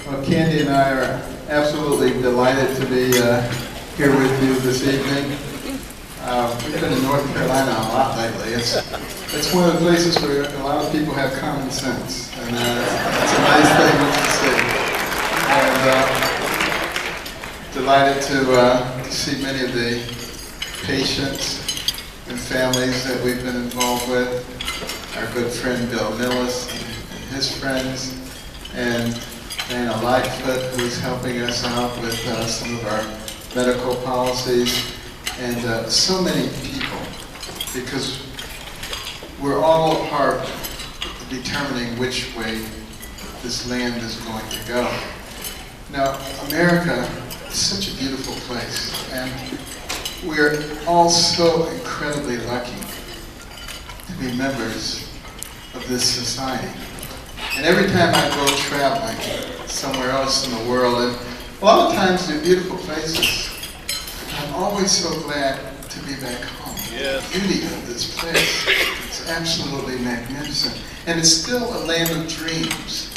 Well, Candy and I are absolutely delighted to be here with you this evening. We've been in North Carolina a lot lately. It's one of the places where a lot of people have common sense, and it's a nice thing to see. And delighted to see many of the patients and families that we've been involved with. Our good friend Bill Millis and his friends, and Anna Lightfoot, who's helping us out with some of our medical policies, and so many people, because we're all a part of determining which way this land is going to go. Now, America is such a beautiful place, and we're all so incredibly lucky to be members of this society. And every time I go traveling somewhere else in the world, and a lot of times they're beautiful places, I'm always so glad to be back home. Yes. The beauty of this place is absolutely magnificent. And it's still a land of dreams.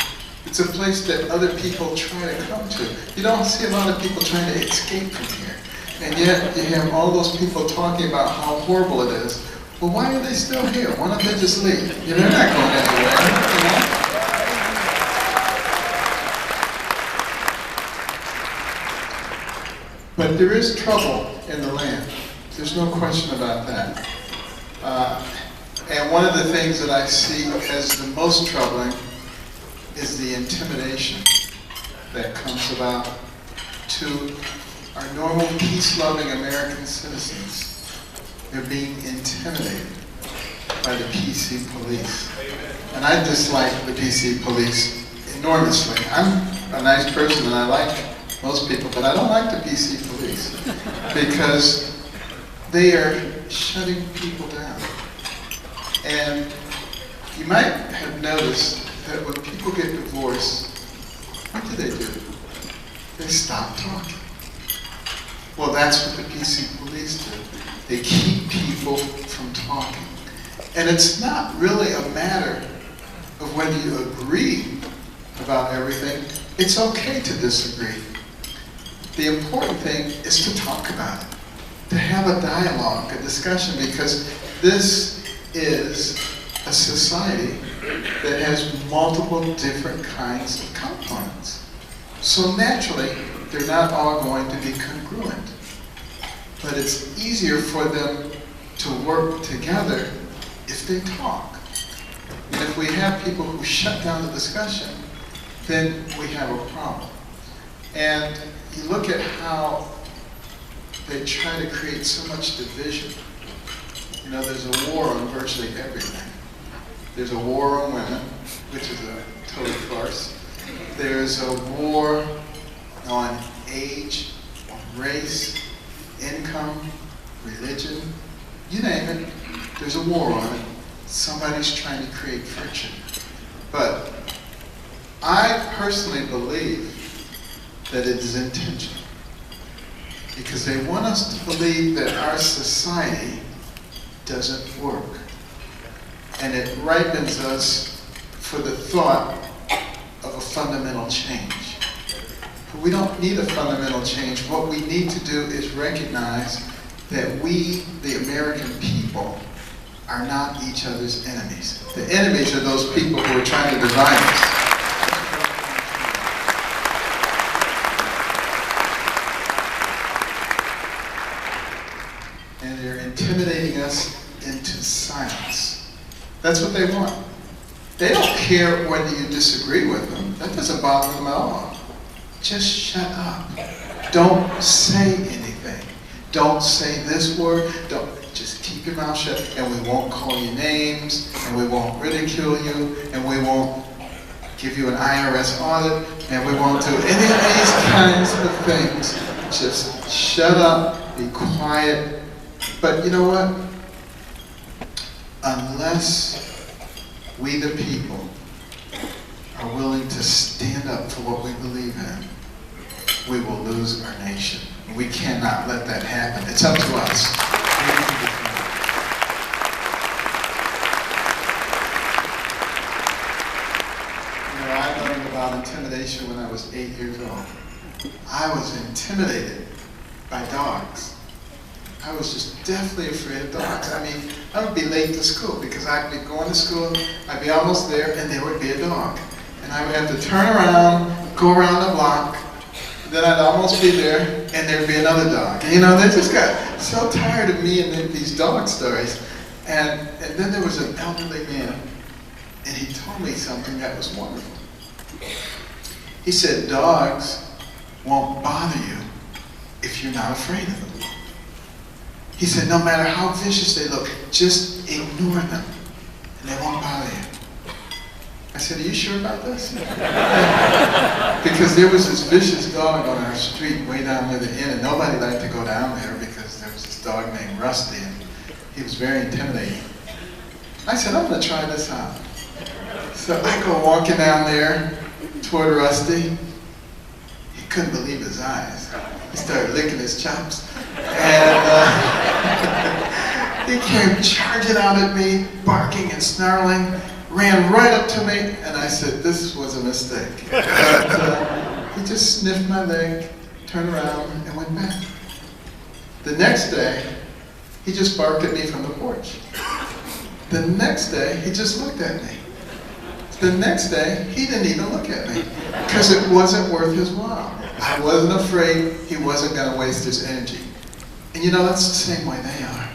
It's a place that other people try to come to. You don't see a lot of people trying to escape from here. And yet you have all those people talking about how horrible it is. Well, why are they still here? Why don't they just leave? They're not going anywhere, you know? But there is trouble in the land. There's no question about that. And one of the things that I see as the most troubling is the intimidation that comes about to our normal peace-loving American citizens. They're being intimidated by the PC police. And I dislike the PC police enormously. I'm a nice person and I like most people, but I don't like the PC police because they are shutting people down. And you might have noticed that when people get divorced, what do? They stop talking. Well, that's what the PC police do. They keep people from talking. And it's not really a matter of whether you agree about everything. It's okay to disagree. The important thing is to talk about it, to have a dialogue, a discussion, because this is a society that has multiple different kinds of components. So naturally, they're not all going to be congruent. But it's easier for them to work together if they talk. And if we have people who shut down the discussion, then we have a problem. And you look at how they try to create so much division. You know, there's a war on virtually everything. There's a war on women, which is a total farce. There's a war on age, on race, income, religion, you name it, there's a war on it. Somebody's trying to create friction. But I personally believe that it is intentional, because they want us to believe that our society doesn't work. And it ripens us for the thought of a fundamental change. But we don't need a fundamental change. What we need to do is recognize that we, the American people, are not each other's enemies. The enemies are those people who are trying to divide us. And they're intimidating us into silence. That's what they want. They don't care whether you disagree with them. That doesn't bother them at all. Just shut up. Don't say anything. Don't say this word. Don't. Just keep your mouth shut, and we won't call you names, and we won't ridicule you, and we won't give you an IRS audit, and we won't do any of these kinds of things. Just shut up, be quiet. But you know what? Unless we the people are willing to stand up for what we believe in, we will lose our nation. We cannot let that happen. It's up to us. You know, I learned about intimidation when I was 8 I was intimidated by dogs. I was just deathly afraid of dogs. I mean, I would be late to school because I'd be going to school, I'd be almost there, and there would be a dog. And I would have to turn around, go around the block, then I'd almost be there, and there'd be another dog. You know, they just got so tired of me and these dog stories. And then there was an elderly man, and he told me something that was wonderful. He said, dogs won't bother you if you're not afraid of them. He said, no matter how vicious they look, just ignore them, and they won't bother you. I said, are you sure about this? Because there was this vicious dog on our street way down near the inn, and nobody liked to go down there because there was this dog named Rusty, and he was very intimidating. I said, I'm going to try this out. So I go walking down there toward Rusty. He couldn't believe his eyes. He started licking his chops. And he came charging out at me, barking and snarling, ran right up to me, and I said, this was a mistake. But he just sniffed my leg, turned around, and went back. The next day, he just barked at me from the porch. The next day, he just looked at me. The next day, he didn't even look at me because it wasn't worth his while. I wasn't afraid he wasn't going to waste his energy. And you know, that's the same way they are.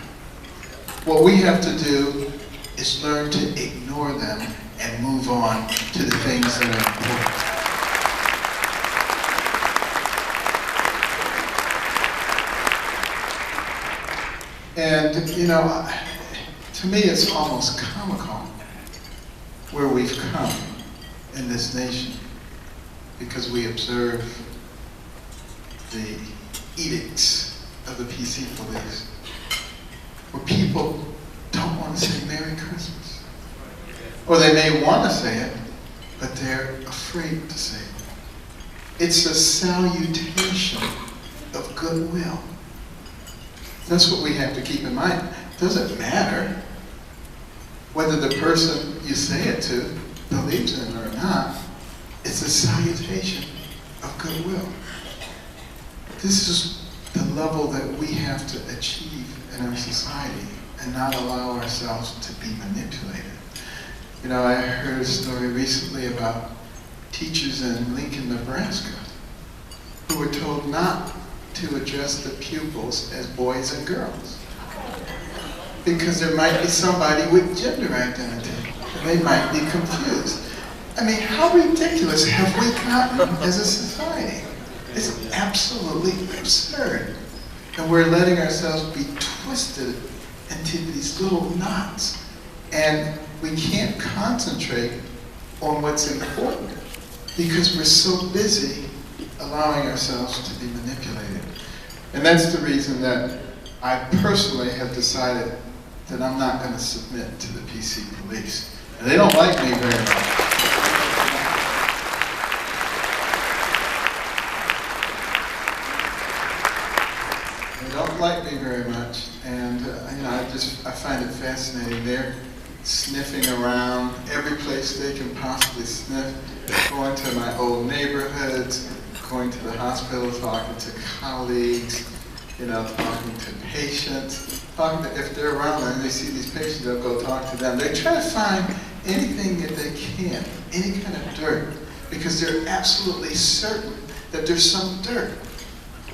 What we have to do is learn to ignore them and move on to the things that are important. And, you know, to me it's almost comical where we've come in this nation because we observe the edicts of the PC police where people don't want to say Merry Christmas. Or they may want to say it, but they're afraid to say it. It's a salutation of goodwill. That's what we have to keep in mind. It doesn't matter whether the person you say it to believes in it or not. It's a salutation of goodwill. This is the level that we have to achieve in our society and not allow ourselves to be manipulated. You know, I heard a story recently about teachers in Lincoln, Nebraska, who were told not to address the pupils as boys and girls because there might be somebody with gender identity and they might be confused. I mean, how ridiculous have we gotten as a society? It's absolutely absurd. And we're letting ourselves be twisted into these little knots. And we can't concentrate on what's important because we're so busy allowing ourselves to be manipulated. And that's the reason that I personally have decided that I'm not going to submit to the PC police. And they don't like me very much. They don't like me very much, and you know, I find it fascinating. They're sniffing around every place they can possibly sniff, going to my old neighborhoods, going to the hospital, talking to colleagues, you know, talking to patients, if they're around and they see these patients, they'll go talk to them. They try to find anything that they can, any kind of dirt, because they're absolutely certain that there's some dirt.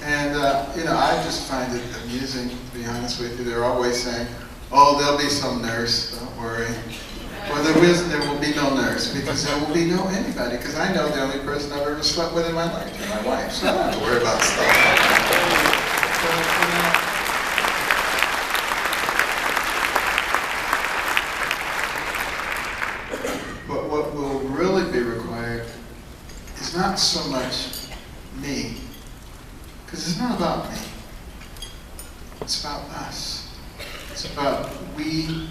And, you know, I just find it amusing, to be honest with you. They're always saying, oh, there'll be some nurse, don't worry. Well, there will be no nurse, because there will be no anybody, because I know the only person I've ever slept with in my life is my wife, so I don't have to worry about stuff. But what will really be required is not so much me, because it's not about me. It's about us. It's about we,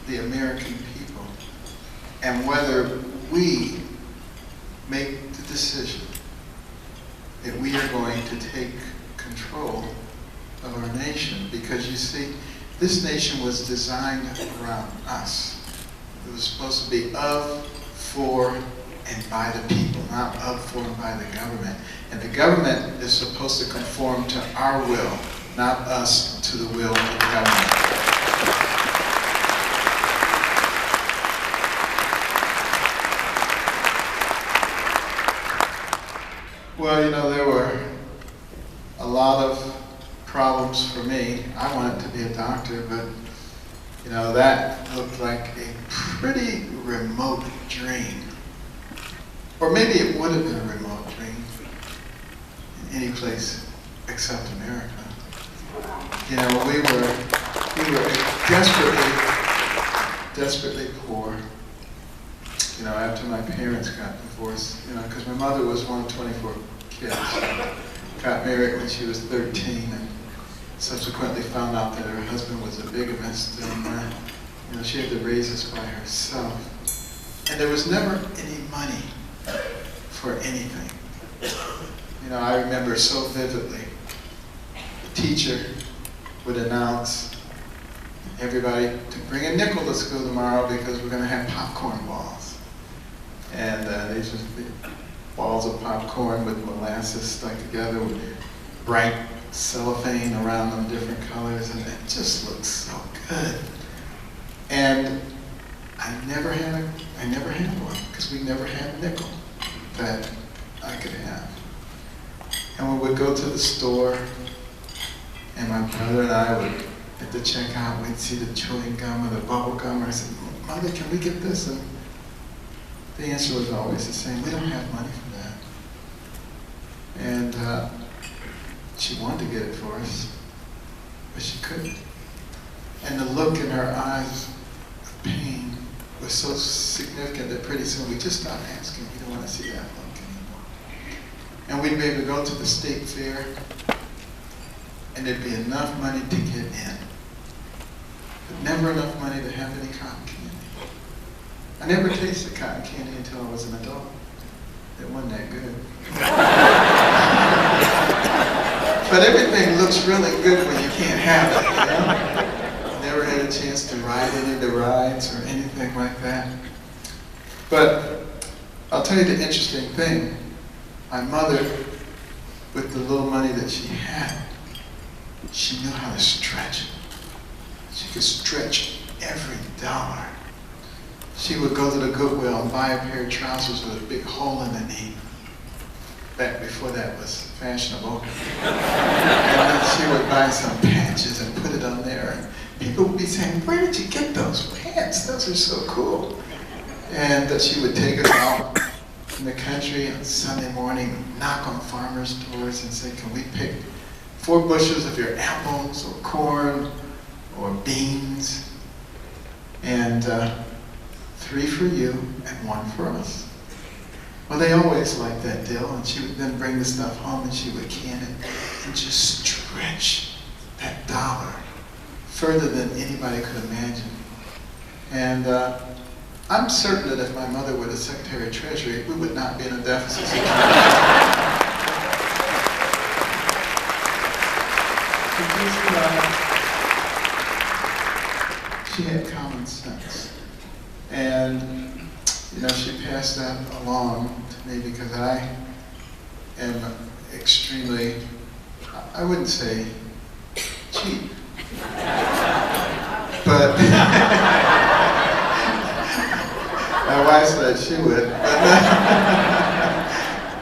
the American people, and whether we make the decision that we are going to take control of our nation. Because you see, this nation was designed around us. It was supposed to be of, for, and by the people, not of, for, and by the government. And the government is supposed to conform to our will, not us to the will of the government. Well, you know, there were a lot of problems for me. I wanted to be a doctor, but you know, that looked like a pretty remote dream. Or maybe it would have been a remote dream in any place except America. You know, we were desperately poor. You know, after my parents got divorced, you know, because my mother was one of 24 kids. Got married when she was 13 and subsequently found out that her husband was a bigamist, and you know, she had to raise us by herself. And there was never any money for anything. You know, I remember so vividly, the teacher would announce, everybody to bring a nickel to school tomorrow because we're going to have popcorn balls. And they just be balls of popcorn with molasses stuck together with bright cellophane around them, different colors, and it just looked so good. And I never had one because we never had a nickel that I could have. And we would go to the store, and my brother and I would, at the checkout, we'd see the chewing gum or the bubble gum, and I said, "Mother, can we get this?" And the answer was always the same: we don't have money for that. And she wanted to get it for us, but she couldn't. And the look in her eyes of pain was so significant that pretty soon we just stopped asking. We don't want to see that look anymore. And we'd be able to go to the state fair, and there'd be enough money to get in, but never enough money to have any cotton candy. I never tasted cotton candy until I was an adult. It wasn't that good. But everything looks really good when you can't have it, you know? Never had a chance to ride any of the rides or anything like that. But I'll tell you the interesting thing. My mother, with the little money that she had, she knew how to stretch it. She could stretch every dollar. She would go to the Goodwill and buy a pair of trousers with a big hole in the knee. Back before that was fashionable. And then she would buy some patches and put it on there. And people would be saying, "Where did you get those pants? Those are so cool." And she would take us out in the country on Sunday morning, knock on farmers' doors and say, "Can we pick 4 bushels of your apples or corn or beans? And 3 for you and 1 for us." Well, they always liked that deal, and she would then bring the stuff home and she would can it and just stretch that dollar further than anybody could imagine. And I'm certain that if my mother were the Secretary of Treasury, we would not be in a deficit situation. She had common sense. And you know, she passed that along to me because I am extremely, I wouldn't say cheap, but my wife said she would. But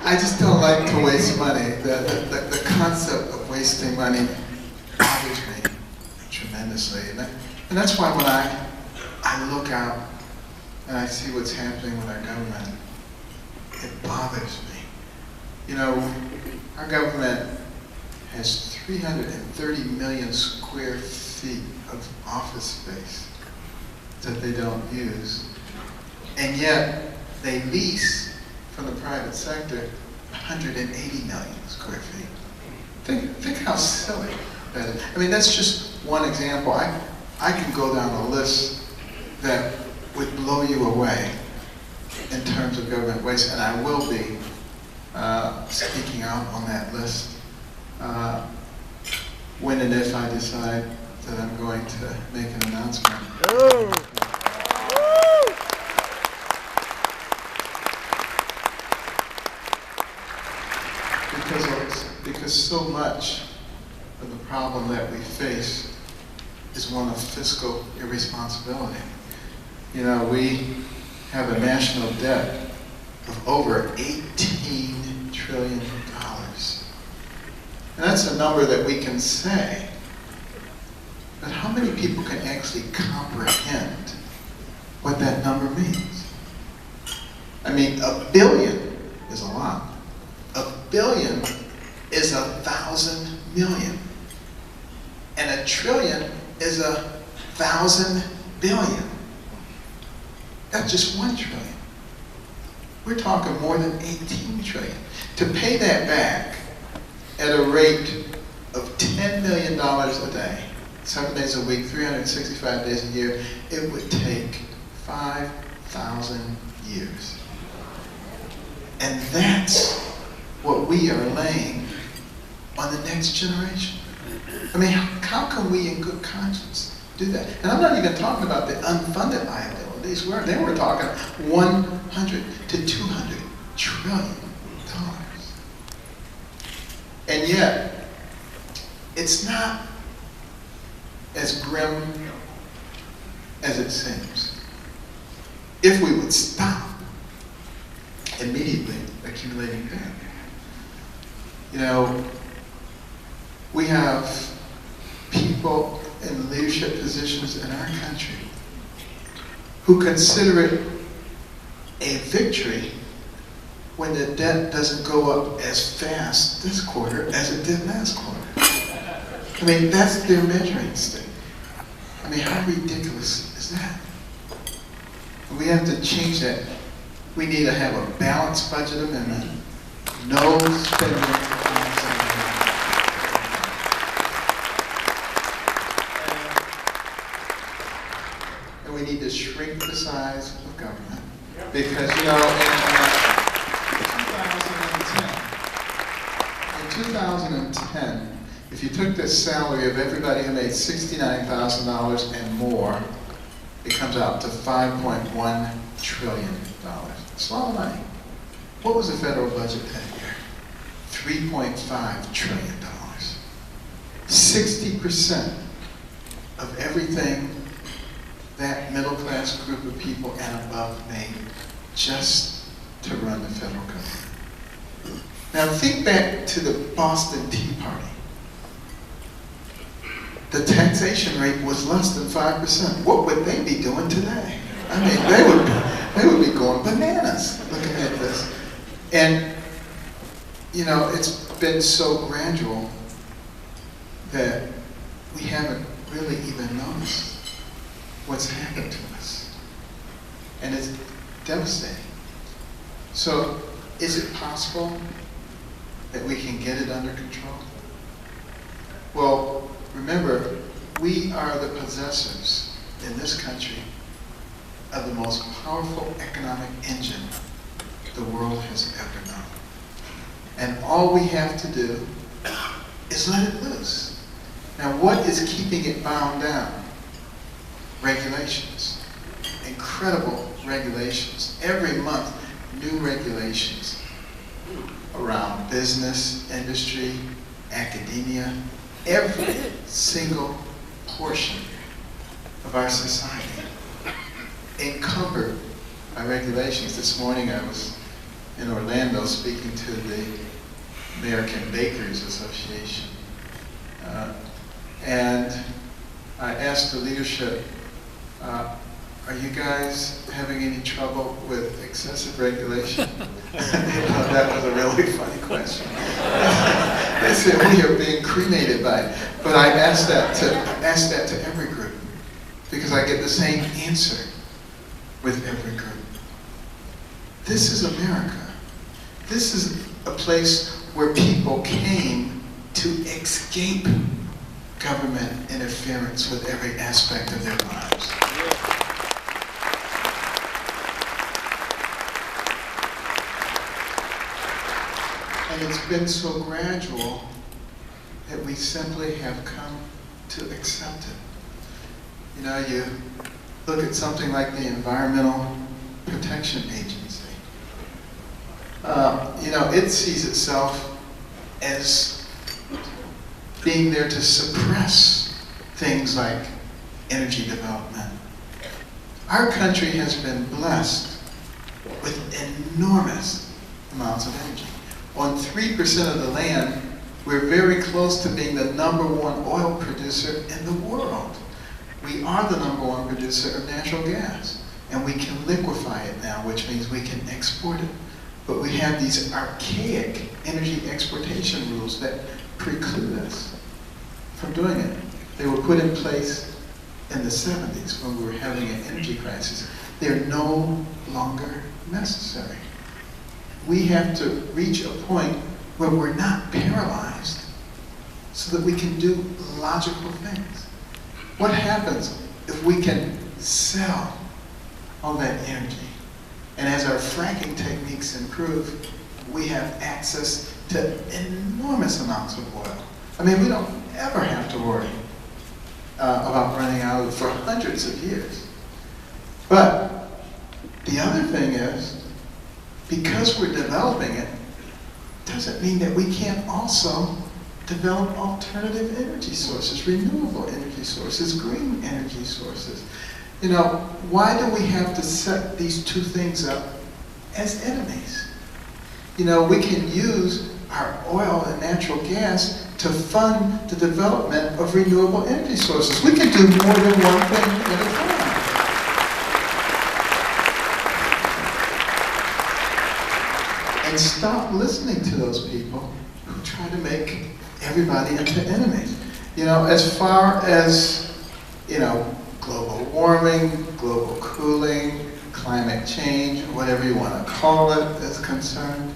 I just don't like to waste money. The concept of wasting money bothers me tremendously. And that's why when I look out and I see what's happening with our government, it bothers me. You know, our government has 330 million square feet of office space that they don't use. And yet, they lease from the private sector 180 million square feet. Think how silly that is. I mean, that's just one example. I can go down a list that would blow you away in terms of government waste, and I will be speaking out on that list when and if I decide that I'm going to make an announcement. because so much of the problem that we face is one of fiscal irresponsibility. You know, we have a national debt of over $18 trillion. And that's a number that we can say, but how many people can actually comprehend what that number means? I mean, $1 billion is a lot. $1 billion is 1,000 million. And $1 trillion is 1,000 billion. That's just 1 trillion. We're talking more than 18 trillion. To pay that back at a rate of $10 million a day, 7 days a week, 365 days a year, it would take 5,000 years. And that's what we are laying on the next generation. I mean, how can we in good conscience do that? And I'm not even talking about the unfunded liabilities. They were talking 100 to 200 trillion dollars. And yet, it's not as grim as it seems. If we would stop immediately accumulating debt. You know, we have people in leadership positions in our country who consider it a victory when the debt doesn't go up as fast this quarter as it did last quarter. I mean, that's their measuring stick. I mean, how ridiculous is that? We have to change that. We need to have a balanced budget amendment, no spending. And we need to shrink the size of government. Because, you know, in 2010, if you took the salary of everybody who made $69,000 and more, it comes out to $5.1 trillion. It's a lot of money. What was the federal budget that year? $3.5 trillion. 60% of everything that middle-class group of people and above made just to run the federal government. Now think back to the Boston Tea Party. The taxation rate was less than 5%. What would they be doing today? I mean, they would be going bananas looking at this. And, you know, it's been so gradual that we haven't really even noticed what's happened to us. And it's devastating. So, is it possible that we can get it under control? Well, remember, we are the possessors in this country of the most powerful economic engine the world has ever known. And all we have to do is let it loose. Now, what is keeping it bound down? Regulations. Incredible regulations. Every month, new regulations around business, industry, academia, every single portion of our society encumbered by regulations. This morning I was in Orlando speaking to the American Bakers Association. And I asked the leadership, are you guys having any trouble with excessive regulation? That was a really funny question. They said, we are being cremated by it. But I asked that to every group, because I get the same answer with every group. This is America. This is a place where people came to escape government interference with every aspect of their lives. And it's been so gradual that we simply have come to accept it. You know, you look at something like the Environmental Protection Agency. You know, it sees itself as being there to suppress things like energy development. Our country has been blessed with enormous amounts of energy. On 3% of the land, we're very close to being the #1 oil producer in the world. We are the #1 producer of natural gas, and we can liquefy it now, which means we can export it. But we have these archaic energy exportation rules that preclude us from doing it. They were put in place in the 70s when we were having an energy crisis. They're no longer necessary. We have to reach a point where we're not paralyzed so that we can do logical things. What happens if we can sell all that energy? And as our fracking techniques improve, we have access to enormous amounts of oil. I mean, we don't ever have to worry about running out of it for hundreds of years. But the other thing is, because we're developing it, doesn't mean that we can't also develop alternative energy sources, renewable energy sources, green energy sources. You know, why do we have to set these two things up as enemies? You know, we can use our oil and natural gas to fund the development of renewable energy sources. We can do more than one thing at a time. And stop listening to those people who try to make everybody into enemies. You know, as far as, you know, global warming, global cooling, climate change, whatever you want to call it, is concerned,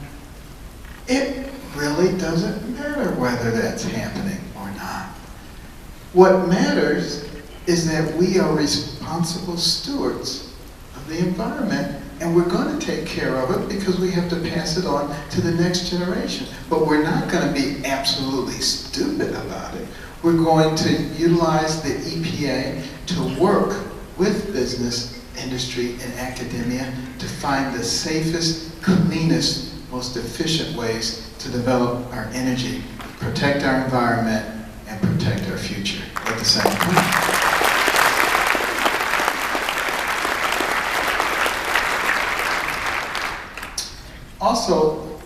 it really doesn't matter whether that's happening or not. What matters is that we are responsible stewards of the environment, and we're going to take care of it because we have to pass it on to the next generation. But we're not going to be absolutely stupid about it. We're going to utilize the EPA to work with business, industry, and academia to find the safest, cleanest, most efficient ways to develop our energy, protect our environment, and protect our future at the same time. Also,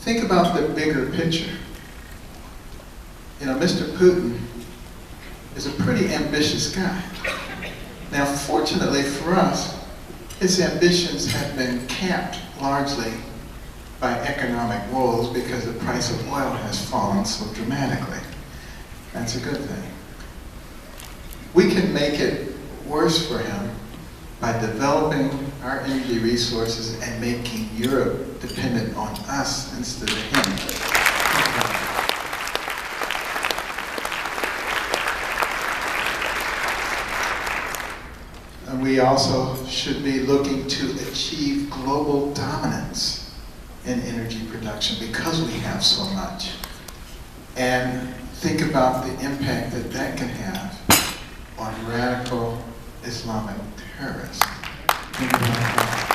think about the bigger picture. You know, Mr. Putin is a pretty ambitious guy. Now, fortunately for us, his ambitions have been capped largely by economic woes because the price of oil has fallen so dramatically. That's a good thing. We can make it worse for him by developing our energy resources and making Europe dependent on us instead of him. And we also should be looking to achieve global dominance in energy production because we have so much. And think about the impact that that can have on radical Islamic terrorists. Think about that.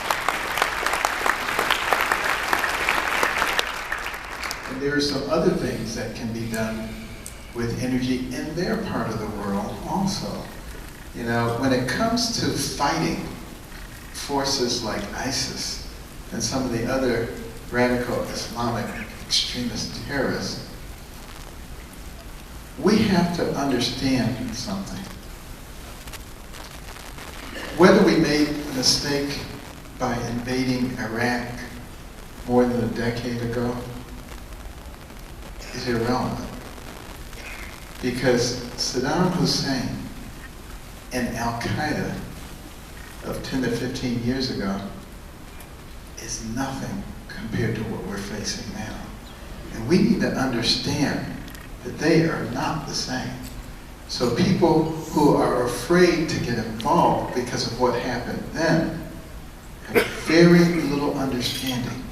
And there are some other things that can be done with energy in their part of the world also. You know, when it comes to fighting forces like ISIS and some of the other radical Islamic extremist terrorists, we have to understand something. Whether we made a mistake by invading Iraq more than a decade ago is irrelevant. Because Saddam Hussein and Al-Qaeda of 10 to 15 years ago is nothing compared to what we're facing now. And we need to understand that they are not the same. So people who are afraid to get involved because of what happened then have very little understanding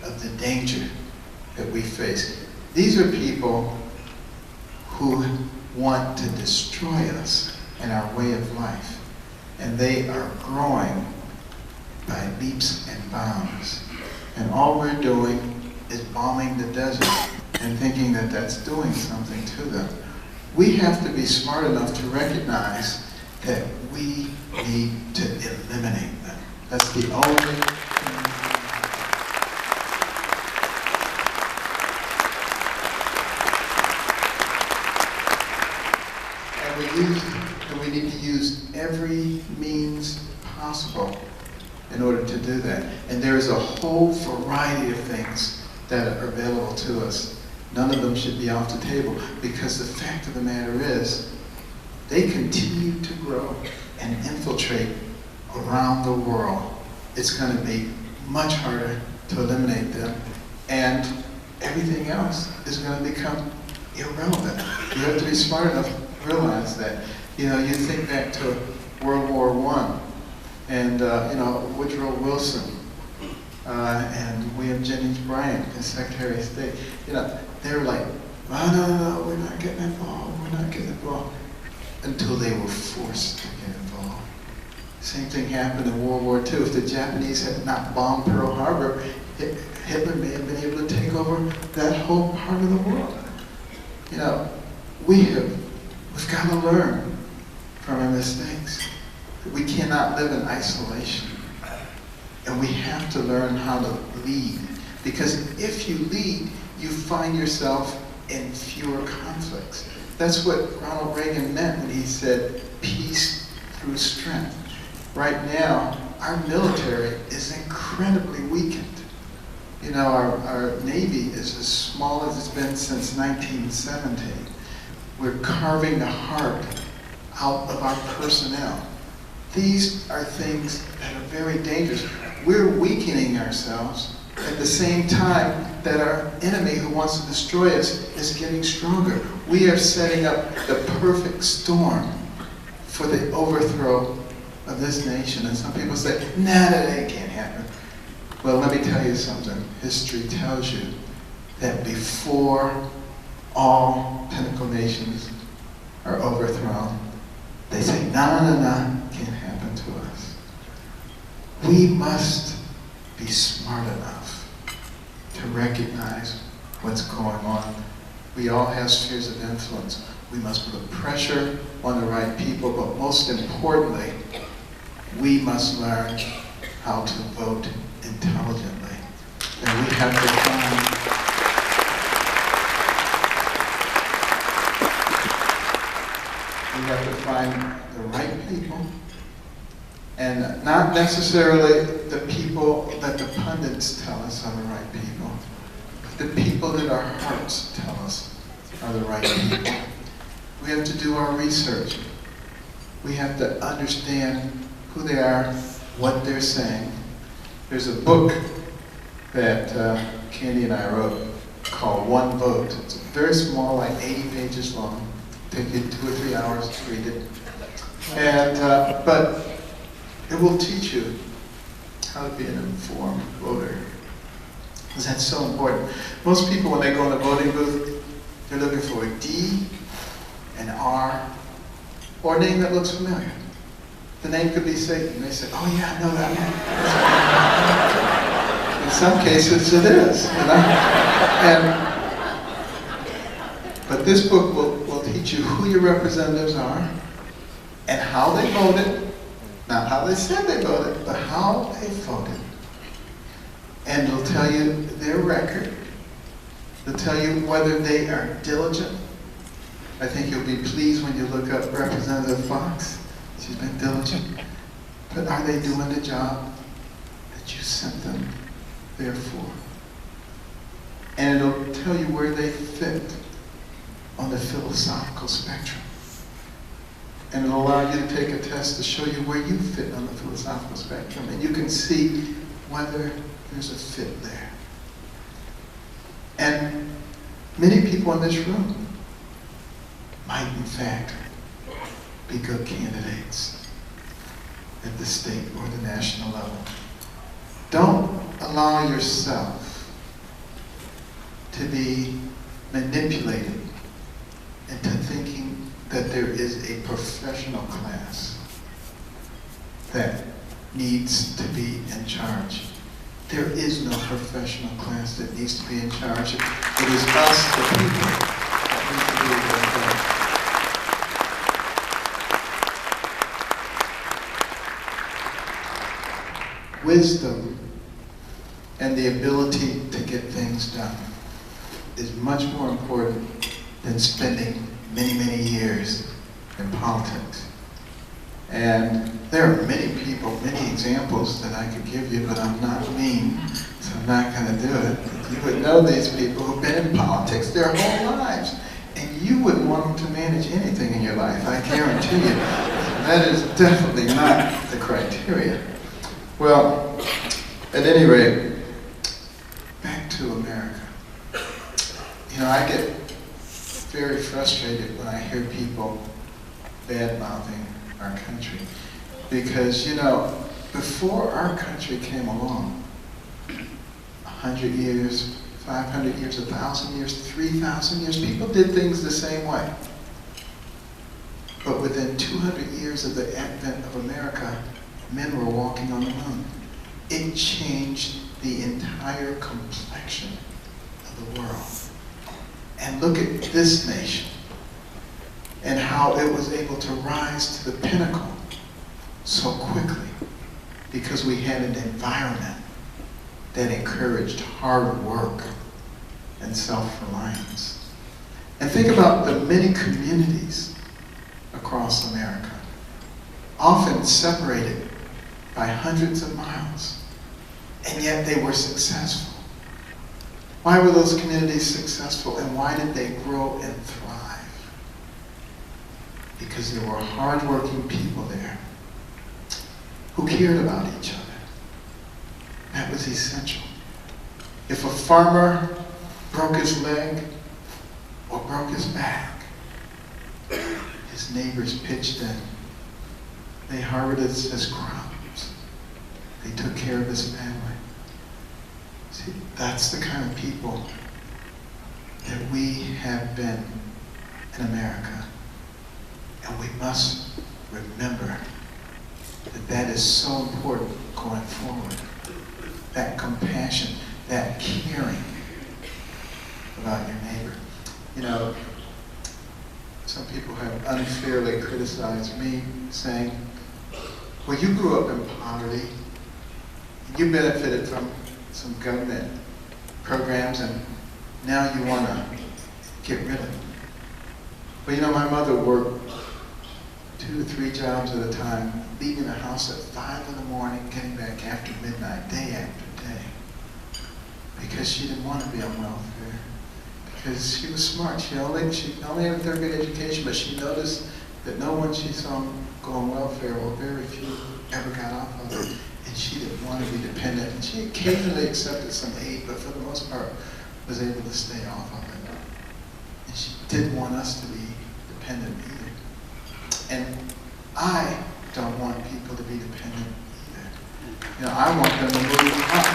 of the danger that we face. These are people who want to destroy us and our way of life. And they are growing by leaps and bounds. And all we're doing is bombing the desert and thinking that that's doing something to them. We have to be smart enough to recognize that we need to eliminate them. That's the only thing. And we need to use every means possible in order to do that. And there is a whole variety of things that are available to us. None of them should be off the table, because the fact of the matter is, they continue to grow and infiltrate around the world. It's going to be much harder to eliminate them, and everything else is going to become irrelevant. You have to be smart enough to realize that. You know, you think back to World War I, and Woodrow Wilson and William Jennings Bryan, as Secretary of State. You know, they were like, oh, no, we're not getting involved, until they were forced to get involved. Same thing happened in World War II. If the Japanese had not bombed Pearl Harbor, Hitler may have been able to take over that whole part of the world. You know, we've got to learn from our mistakes. We cannot live in isolation. And we have to learn how to lead. Because if you lead, you find yourself in fewer conflicts. That's what Ronald Reagan meant when he said, peace through strength. Right now, our military is incredibly weakened. You know, our Navy is as small as it's been since 1917. We're carving the heart out of our personnel. These are things that are very dangerous. We're weakening ourselves at the same time that our enemy who wants to destroy us is getting stronger. We are setting up the perfect storm for the overthrow of this nation. And some people say, nah, that can't happen. Well, let me tell you something. History tells you that before all pinnacle nations are overthrown, they say, no, can't happen to us. We must be smart enough to recognize what's going on. We all have spheres of influence. We must put pressure on the right people, but most importantly, we must learn how to vote intelligently. And we have to find the right people, and not necessarily the people that the pundits tell us are the right people, but the people that our hearts tell us are the right people. We have to do our research. We have to understand who they are, what they're saying. There's a book that Candy and I wrote called One Vote. It's very small, like 80 pages long. Take you 2 or 3 hours to read it. And but it will teach you how to be an informed voter. Because that's so important. Most people, when they go in the voting booth, they're looking for a D, an R, or a name that looks familiar. The name could be Satan. They say, oh yeah, I know that one. In some cases it is. You know? But this book will teach you who your representatives are and how they voted. Not how they said they voted, but how they voted. And it'll tell you their record. It'll tell you whether they are diligent. I think you'll be pleased when you look up Representative Fox. She's been diligent. But are they doing the job that you sent them there for? And it'll tell you where they fit on the philosophical spectrum. And it'll allow you to take a test to show you where you fit on the philosophical spectrum. And you can see whether there's a fit there. And many people in this room might, in fact, be good candidates at the state or the national level. Don't allow yourself to be manipulated into thinking that there is a professional class that needs to be in charge. There is no professional class that needs to be in charge. It is us, the people, that need to be able to do it. Wisdom and the ability to get things done is much more important than spending many, many years in politics. And there are many people, many examples that I could give you, but I'm not mean, so I'm not going to do it. You would know these people who've been in politics their whole lives, and you wouldn't want them to manage anything in your life, I guarantee you. That is definitely not the criteria. Well, at any rate, back to America. You know, I get very frustrated when I hear people bad-mouthing our country. Because, you know, before our country came along, 100 years, 500 years, 1,000 years, 3,000 years, people did things the same way. But within 200 years of the advent of America, men were walking on the moon. It changed the entire complexion of the world. And look at this nation and how it was able to rise to the pinnacle so quickly because we had an environment that encouraged hard work and self-reliance. And think about the many communities across America, often separated by hundreds of miles, and yet they were successful. Why were those communities successful, and why did they grow and thrive? Because there were hardworking people there who cared about each other. That was essential. If a farmer broke his leg or broke his back, his neighbors pitched in. They harvested his crops. They took care of his family. See, that's the kind of people that we have been in America. And we must remember that that is so important going forward. That compassion, that caring about your neighbor. You know, some people have unfairly criticized me, saying, well, you grew up in poverty. You benefited from some government programs, and now you want to get rid of them. Well, you know, my mother worked 2 to 3 jobs at a time, leaving the house at 5 in the morning, getting back after midnight, day after day, because she didn't want to be on welfare. Because she was smart. She only had a third grade education, but she noticed that no one she saw go on welfare, or very few, ever got off of it. And she didn't want to be dependent. And she occasionally accepted some aid, but for the most part was able to stay off of it. And she didn't want us to be dependent either. And I don't want people to be dependent either. You know, I want them to move up.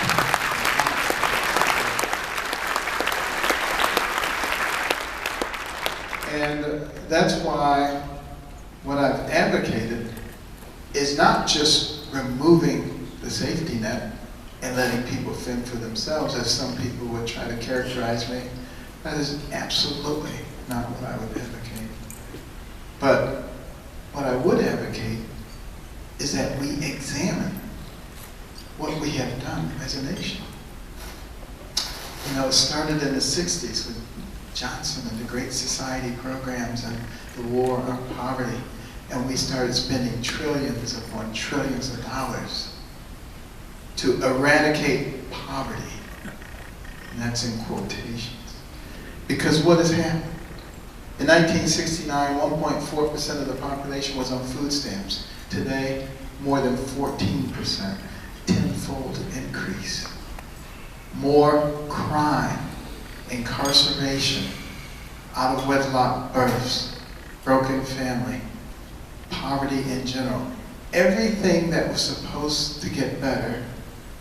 And that's why what I've advocated is not just removing the safety net and letting people fend for themselves, as some people would try to characterize me. That is absolutely not what I would advocate. But what I would advocate is that we examine what we have done as a nation. You know, it started in the 60s with Johnson and the Great Society programs and the war on poverty. And we started spending trillions upon trillions of dollars to eradicate poverty. And that's in quotations. Because what has happened? In 1969, 1.4% of the population was on food stamps. Today, more than 14%, tenfold increase. More crime, incarceration, out of wedlock births, broken family, poverty in general. Everything that was supposed to get better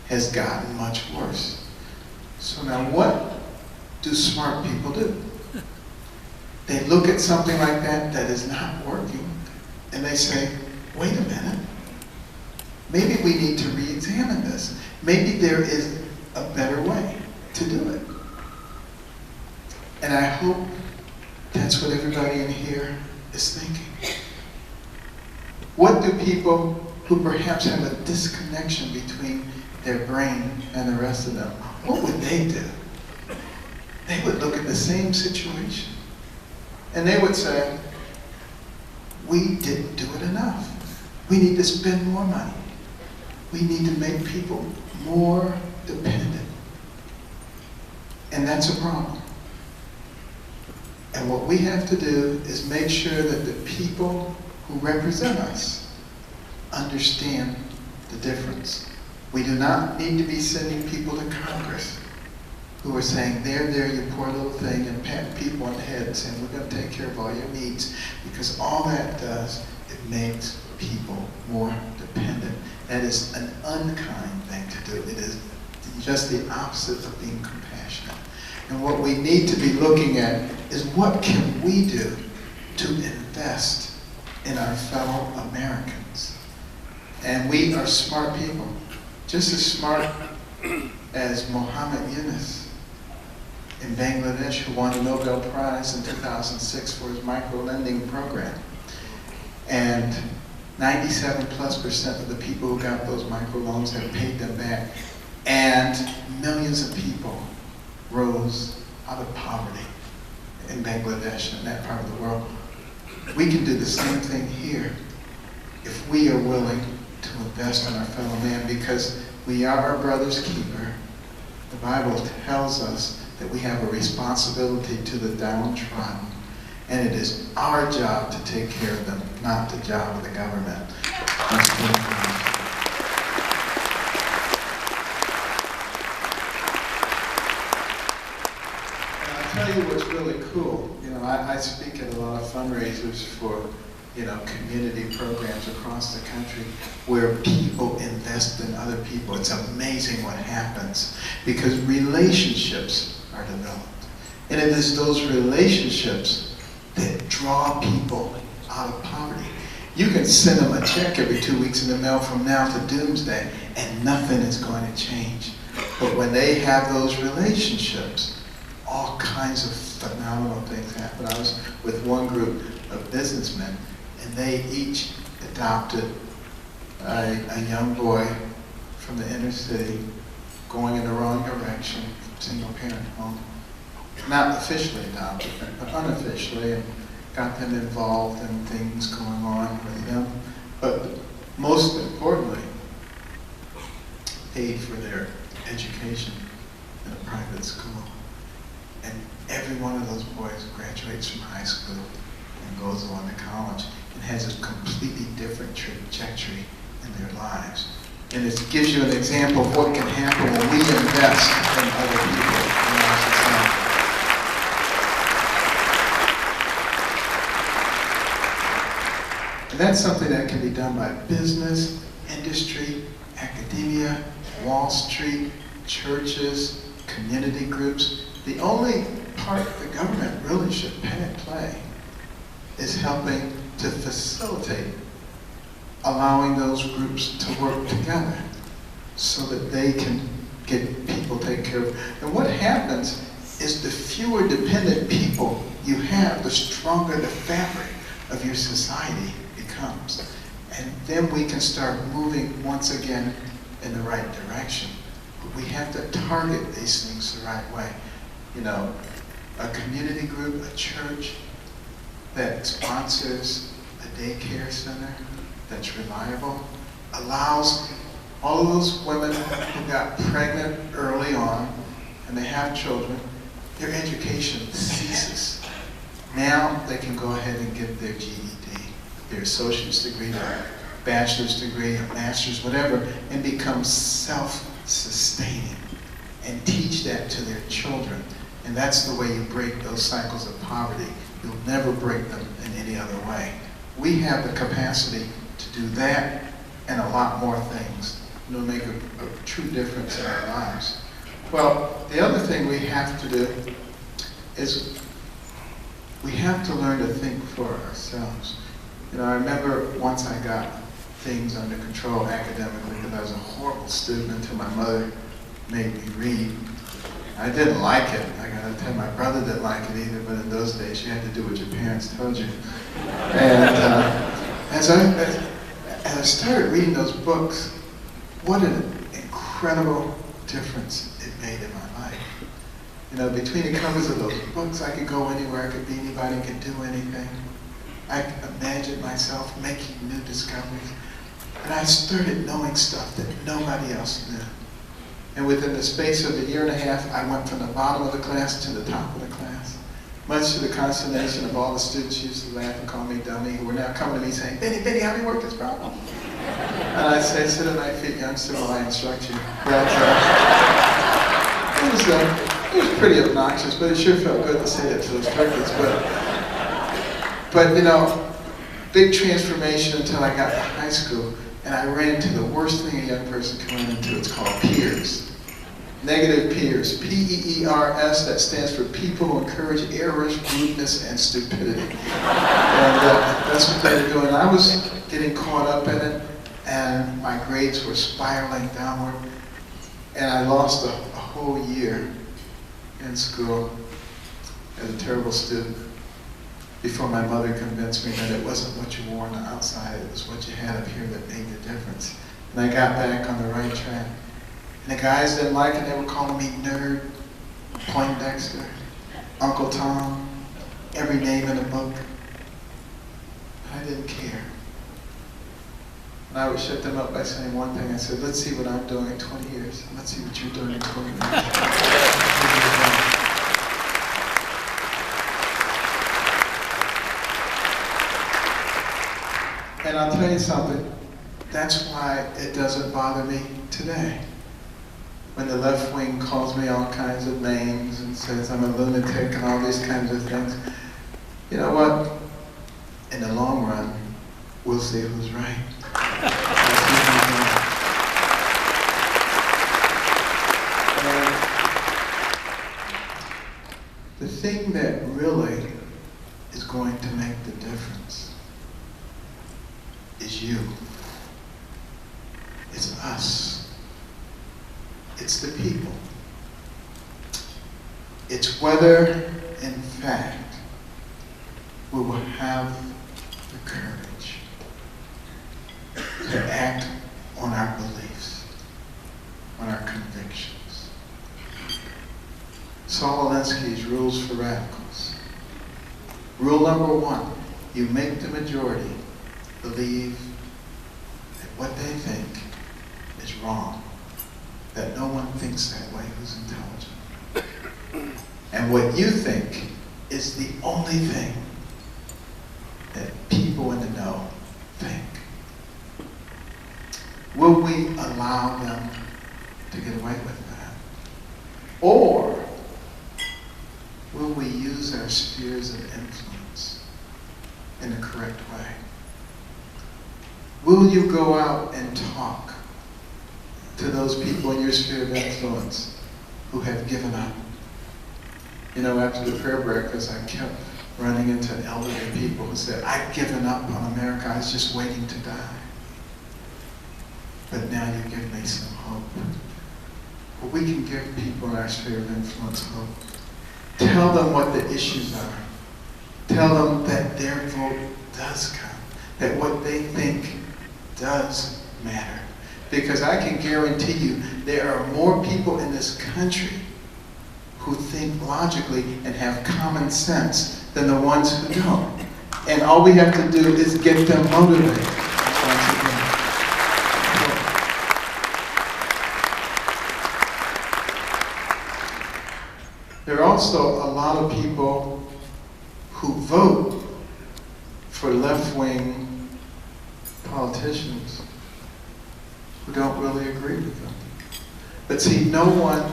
has gotten much worse. So now what do smart people do? They look at something like that is not working, and they say, wait a minute, maybe we need to re-examine this. Maybe there is a better way to do it. And I hope that's what everybody in here is thinking. What do people who perhaps have a disconnection between their brain and the rest of them, what would they do? They would look at the same situation and they would say, we didn't do it enough. We need to spend more money. We need to make people more dependent. And that's a problem. And what we have to do is make sure that the people who represent us understand the difference. We do not need to be sending people to Congress who are saying, there, you poor little thing, and patting people on the head and saying, we're going to take care of all your needs. Because all that does, it makes people more dependent. That is an unkind thing to do. It is just the opposite of being compassionate. And what we need to be looking at is what can we do to invest in our fellow Americans. And we are smart people, just as smart as Muhammad Yunus in Bangladesh, who won the Nobel Prize in 2006 for his micro-lending program. And 97+% of the people who got those microloans have paid them back. And millions of people rose out of poverty in Bangladesh and that part of the world. We can do the same thing here if we are willing to invest in our fellow man, because we are our brother's keeper. The Bible tells us that we have a responsibility to the downtrodden, and it is our job to take care of them, not the job of the government. And I'll tell you what's really cool. You know, I speak at a lot of fundraisers for, community programs across the country where people invest in other people. It's amazing what happens because relationships are developed. And it is those relationships that draw people out of poverty. You can send them a check every 2 weeks in the mail from now to doomsday and nothing is going to change. But when they have those relationships, all kinds of phenomenal things happen. I was with one group of businessmen and they each adopted a young boy from the inner city going in the wrong direction, single parent home. Not officially adopted, but unofficially, and got them involved in things going on with them. But most importantly, paid for their education in a private school. And every one of those boys graduates from high school and goes on to college and has a completely different trajectory in their lives. And it gives you an example of what can happen when we invest in other people in our society. And that's something that can be done by business, industry, academia, Wall Street, churches, community groups. The only part the government really should play is helping to facilitate allowing those groups to work together so that they can get people taken care of. And what happens is the fewer dependent people you have, the stronger the fabric of your society becomes. And then we can start moving once again in the right direction. But we have to target these things the right way. A community group, a church that sponsors a daycare center that's reliable, allows all of those women who got pregnant early on and they have children, their education ceases. Now they can go ahead and get their GED, their associate's degree, their bachelor's degree, a master's, whatever, and become self-sustaining and teach that to their children. And that's the way you break those cycles of poverty. You'll never break them in any other way. We have the capacity to do that and a lot more things. It'll make a true difference in our lives. Well, the other thing we have to do is we have to learn to think for ourselves. I remember once I got things under control academically because I was a horrible student until my mother made me read. I didn't like it. I gotta tell you, my brother didn't like it either, but in those days you had to do what your parents told you. And as I started reading those books, what an incredible difference it made in my life. You know, between the covers of those books, I could go anywhere, I could be anybody, could do anything. I could imagine myself making new discoveries. And I started knowing stuff that nobody else knew. And within the space of a year and a half, I went from the bottom of the class to the top of the class. Much to the consternation of all the students who used to laugh and call me dummy, who were now coming to me saying, Benny, how do you work this problem? And I'd say, sit at my feet, youngster, while I instruct you. But, it was pretty obnoxious, but it sure felt good to say that to those turkeys. But you know, big transformation until I got to high school, and I ran into the worst thing a young person can run into. It's called peers. Negative peers. P-E-E-R-S, that stands for people who encourage errors, rudeness, and stupidity. And that's what they were doing. I was getting caught up in it, and my grades were spiraling downward, and I lost a whole year in school as a terrible student before my mother convinced me that it wasn't what you wore on the outside, it was what you had up here that made the difference. And I got back on the right track. And the guys didn't like it, they were calling me nerd, Poindexter, Uncle Tom, every name in the book. I didn't care. And I would shut them up by saying one thing. I said, let's see what I'm doing in 20 years. And let's see what you're doing in 20 years. And I'll tell you something, that's why it doesn't bother me today. When the left wing calls me all kinds of names and says I'm a lunatic and all these kinds of things, you know what? In the long run, we'll see who's right. And the thing that really is going to make the difference is you. It's us. It's the people. It's whether, in fact, we will have the courage to act on our beliefs, on our convictions. Saul Alinsky's Rules for Radicals. Rule number 1, you make the majority believe that what they think is wrong, that no one thinks that way who's intelligent. And what you think is the only thing that people in the know think. Will we allow them to get away with that? Or will we use our spheres of influence in the correct way? Will you go out and talk to those people in your sphere of influence who have given up? You know, after the prayer breakfast, I kept running into elderly people who said, I've given up on America, I was just waiting to die. But now you give me some hope. Well, we can give people in our sphere of influence hope. Tell them what the issues are. Tell them that their vote does count, that what they think does matter. Because I can guarantee you there are more people in this country who think logically and have common sense than the ones who don't. And all we have to do is get them motivated once again. There are also a lot of people who vote for left-wing politicians who don't really agree with them. But see, no one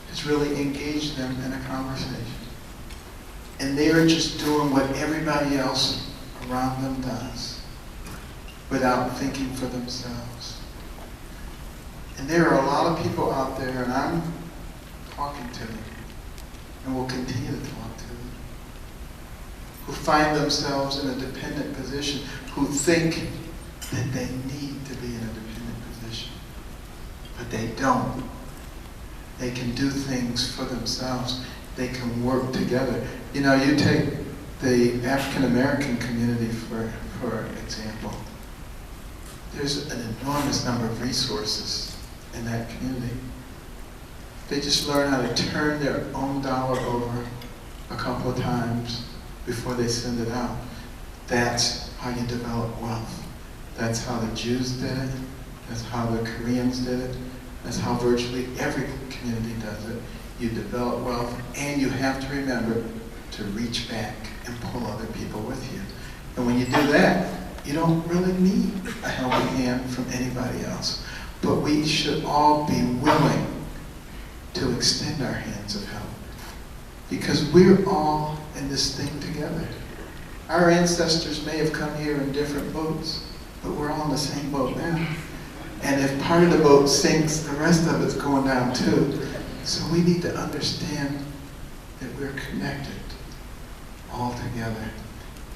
has really engaged them in a conversation. And they are just doing what everybody else around them does without thinking for themselves. And there are a lot of people out there, and I'm talking to them, and will continue to talk to them, who find themselves in a dependent position, who think that they need to be in a dependent position, but they don't. They can do things for themselves. They can work together. You know, you take the African American community for example. There's an enormous number of resources in that community. They just learn how to turn their own dollar over a couple of times before they send it out. That's how you develop wealth. That's how the Jews did it. That's how the Koreans did it. That's how virtually every community does it. You develop wealth, and you have to remember to reach back and pull other people with you. And when you do that, you don't really need a helping hand from anybody else. But we should all be willing to extend our hands of help, because we're all in this thing together. Our ancestors may have come here in different boats, but we're all in the same boat now. And if part of the boat sinks, the rest of it's going down too. So we need to understand that we're connected all together.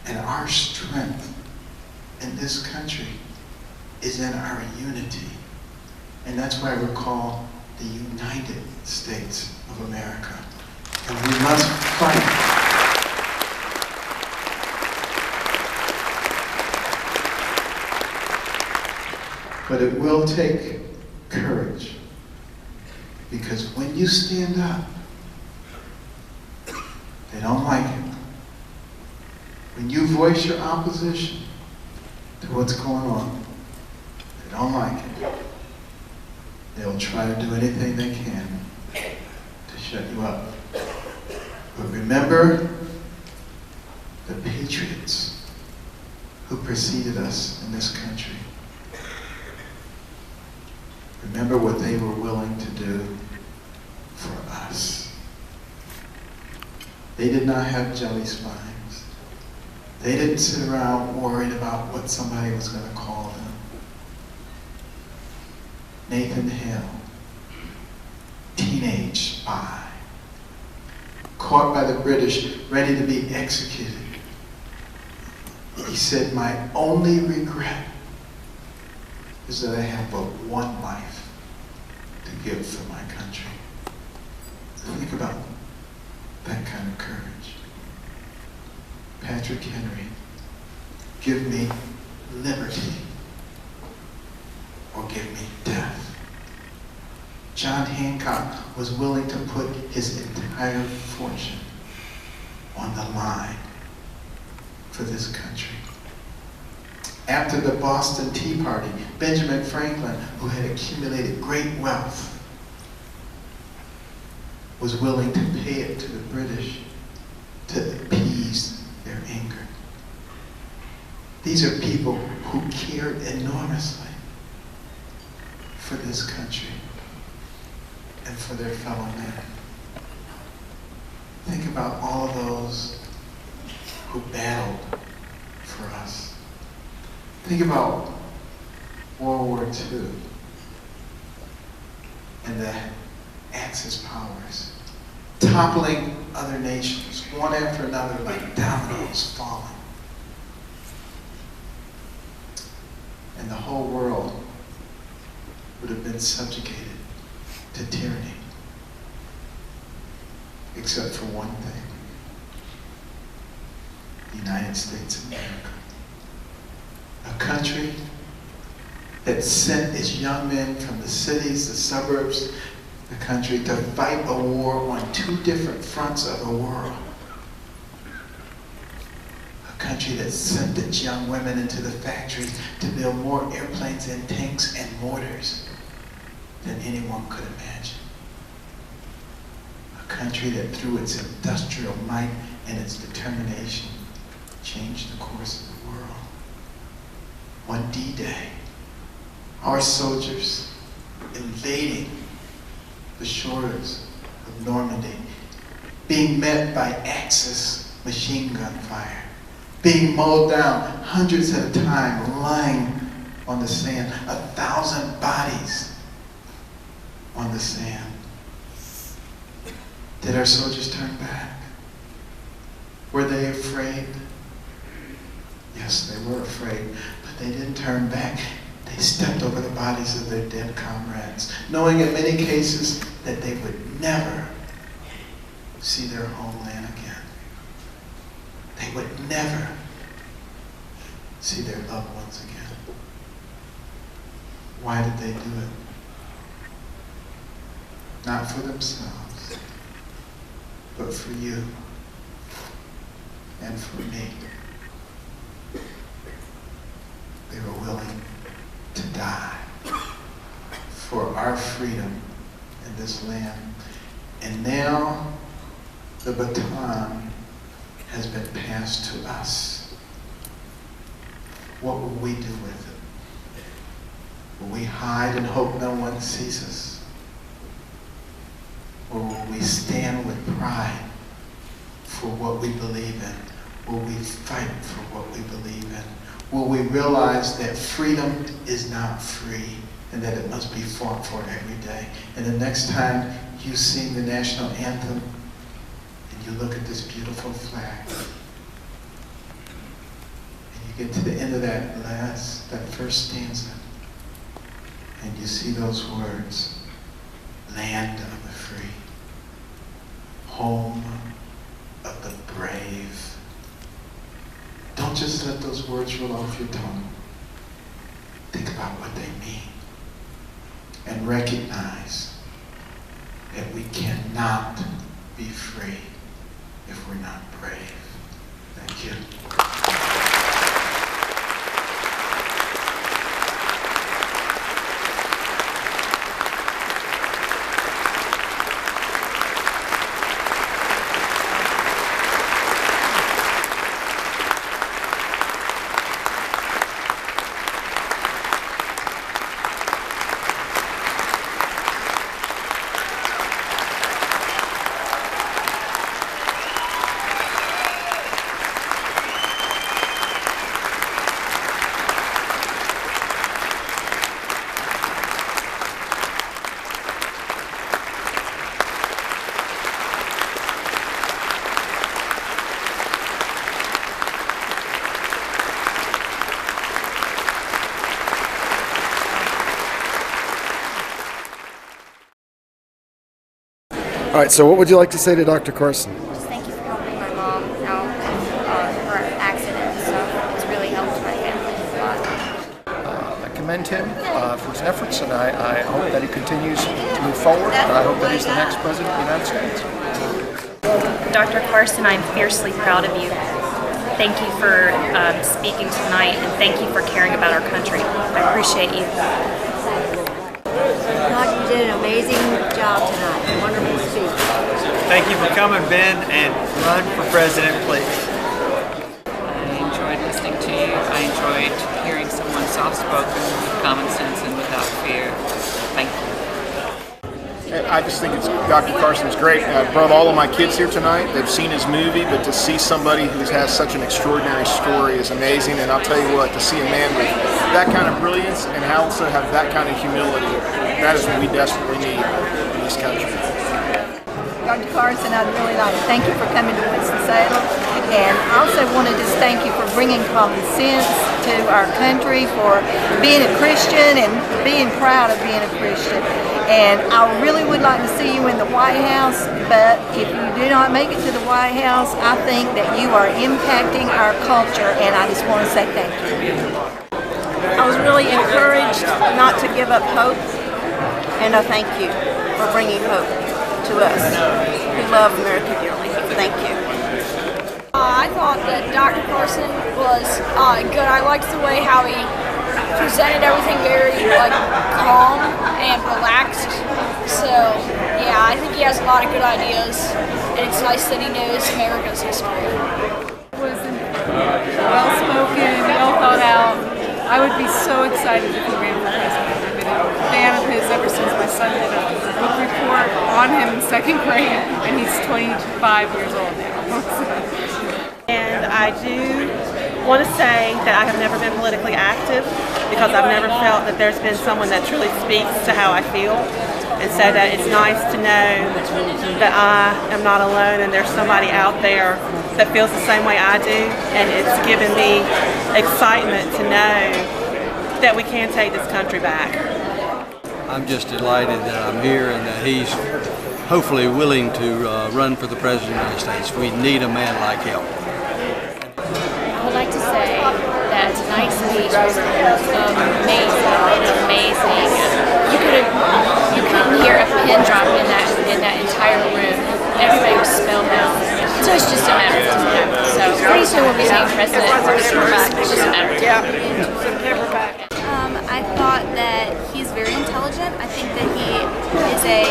And our strength in this country is in our unity. And that's why we're called the United States of America. And we must fight. But it will take courage. Because when you stand up, they don't like it. When you voice your opposition to what's going on, they don't like it. They'll try to do anything they can to shut you up. But remember the patriots who preceded us in this country. Remember what they were willing to do for us. They did not have jelly spines. They didn't sit around worried about what somebody was going to call them. Nathan Hale, teenage spy, caught by the British, ready to be executed. He said, "My only regret is that I have but one life to give for my country." Think about that kind of courage. Patrick Henry, give me liberty or give me death. John Hancock was willing to put his entire fortune on the line for this country. After the Boston Tea Party, Benjamin Franklin, who had accumulated great wealth, was willing to pay it to the British to appease their anger. These are people who cared enormously for this country and for their fellow men. Think about all of those who battled for us. Think about World War II and the Axis powers toppling other nations, one after another, like dominoes falling. And the whole world would have been subjugated to tyranny, except for one thing: the United States of America. A country that sent its young men from the cities, the suburbs, the country to fight a war on two different fronts of the world. A country that sent its young women into the factories to build more airplanes and tanks and mortars than anyone could imagine. A country that through its industrial might and its determination changed the course of the world. On D-Day, our soldiers invading the shores of Normandy, being met by Axis machine gun fire, being mowed down hundreds at a time, lying on the sand, 1,000 bodies on the sand. Did our soldiers turn back? Were they afraid? Yes, they were afraid, but they didn't turn back. They stepped over the bodies of their dead comrades, knowing in many cases that they would never see their homeland again. They would never see their loved ones again. Why did they do it? Not for themselves, but for you and for me. They were willing to die for our freedom in this land. And now the baton has been passed to us. What will we do with it? Will we hide and hope no one sees us? Or will we stand with pride for what we believe in? Will we fight for what we believe in? Will we realize that freedom is not free and that it must be fought for every day? And the next time you sing the national anthem and you look at this beautiful flag and you get to the end of that first stanza and you see those words, land of the free, home of the brave. Don't just let those words roll off your tongue. Think about what they mean. And recognize that we cannot be free if we're not brave. Thank you. All right, so what would you like to say to Dr. Carson? Just thank you for helping my mom out with her accident. So it's really helped my family a lot. I commend him for his efforts, and I hope that he continues to move forward, and I hope that he's the next president of the United States. Dr. Carson, I'm fiercely proud of you. Thank you for speaking tonight, and thank you for caring about our country. I appreciate you. God, you did an amazing job tonight. Wonderful speech. Thank you for coming, Ben, and run for president, please. I enjoyed listening to you. I enjoyed hearing someone soft-spoken with common sense and without fear. Thank you. I just think Dr. Carson's great. I brought all of my kids here tonight. They've seen his movie, but to see somebody who has such an extraordinary story is amazing. And I'll tell you what, to see a man with that kind of brilliance and also have that kind of humility, that is what we desperately need in this country. Dr. Carson, I'd really like to thank you for coming to Winston-Salem, and I also want to just thank you for bringing common sense to our country, for being a Christian and being proud of being a Christian. And I really would like to see you in the White House, but if you do not make it to the White House, I think that you are impacting our culture, and I just want to say thank you. I was really encouraged not to give up hope, and I thank you for bringing hope to us who love America dearly. Thank you. I thought that Dr. Carson was good. I liked the way how he presented everything very calm and relaxed. So yeah, I think he has a lot of good ideas, and it's nice that he knows America's history. It was well spoken, well thought out. I would be so excited if he ran for president. I've been a fan of his ever since my son did a book report on him in second grade, and he's 25 years old now. And I do want to say that I have never been politically active because I've never felt that there's been someone that truly speaks to how I feel. And so that it's nice to know that I am not alone and there's somebody out there that feels the same way I do. And it's given me excitement to know that we can take this country back. I'm just delighted that I'm here and that he's hopefully willing to run for the President of the United States. We need a man like him. I would like to say that tonight's speech was amazing. You couldn't hear a pin drop in that entire room. Everybody was spellbound. So it's just a matter of time. So pretty soon we'll be seeing President Carson. It's just a matter of time. I thought that he's very intelligent. I think that he is a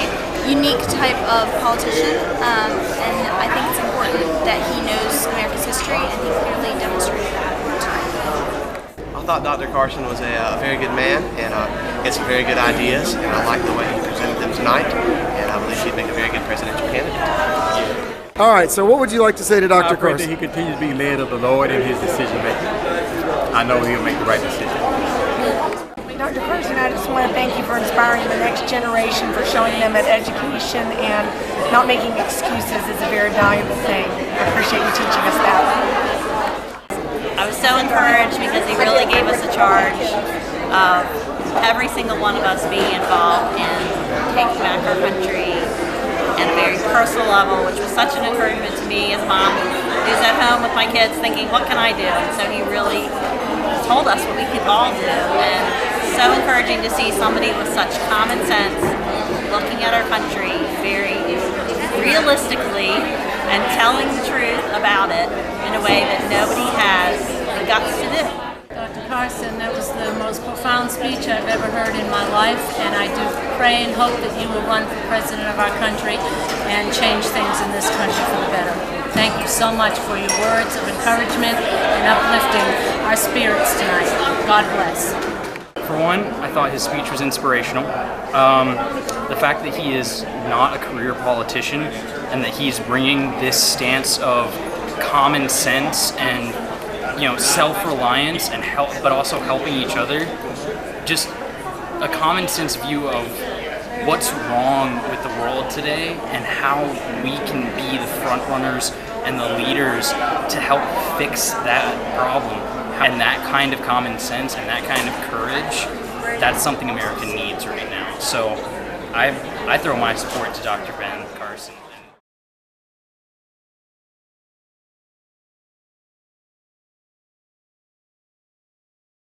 unique type of politician, and I think it's important that he knows America's history, and he clearly demonstrated that tonight. I thought Dr. Carson was a very good man, and he had some very good ideas, and I like the way he presented them tonight, and I believe he'd make a very good presidential candidate. All right, so what would you like to say to Dr. I pray Carson? that he continues to be led of the Lord in his decision making. I know he'll make the right decision. Dr. Carson, I just want to thank you for inspiring the next generation, for showing them that education and not making excuses is a very valuable thing. I appreciate you teaching us that. I was so encouraged because he really gave us a charge of every single one of us being involved in taking back our country at a very personal level, which was such an encouragement to me as a mom who's at home with my kids thinking, what can I do? And so he really told us what we could all do, and so encouraging to see somebody with such common sense looking at our country very realistically and telling the truth about it in a way that nobody has the guts to do. Dr. Carson, that was the most profound speech I've ever heard in my life, and I do pray and hope that you will run for president of our country and change things in this country for the better. Thank you so much for your words of encouragement and uplifting our spirits tonight. God bless. For one, I thought his speech was inspirational. The fact that he is not a career politician and that he's bringing this stance of common sense and self-reliance and help, but also helping each other, just a common sense view of what's wrong with the world today and how we can be the front runners and the leaders to help fix that problem. And that kind of common sense and that kind of courage, that's something America needs right now. So I throw my support to Dr. Ben Carson.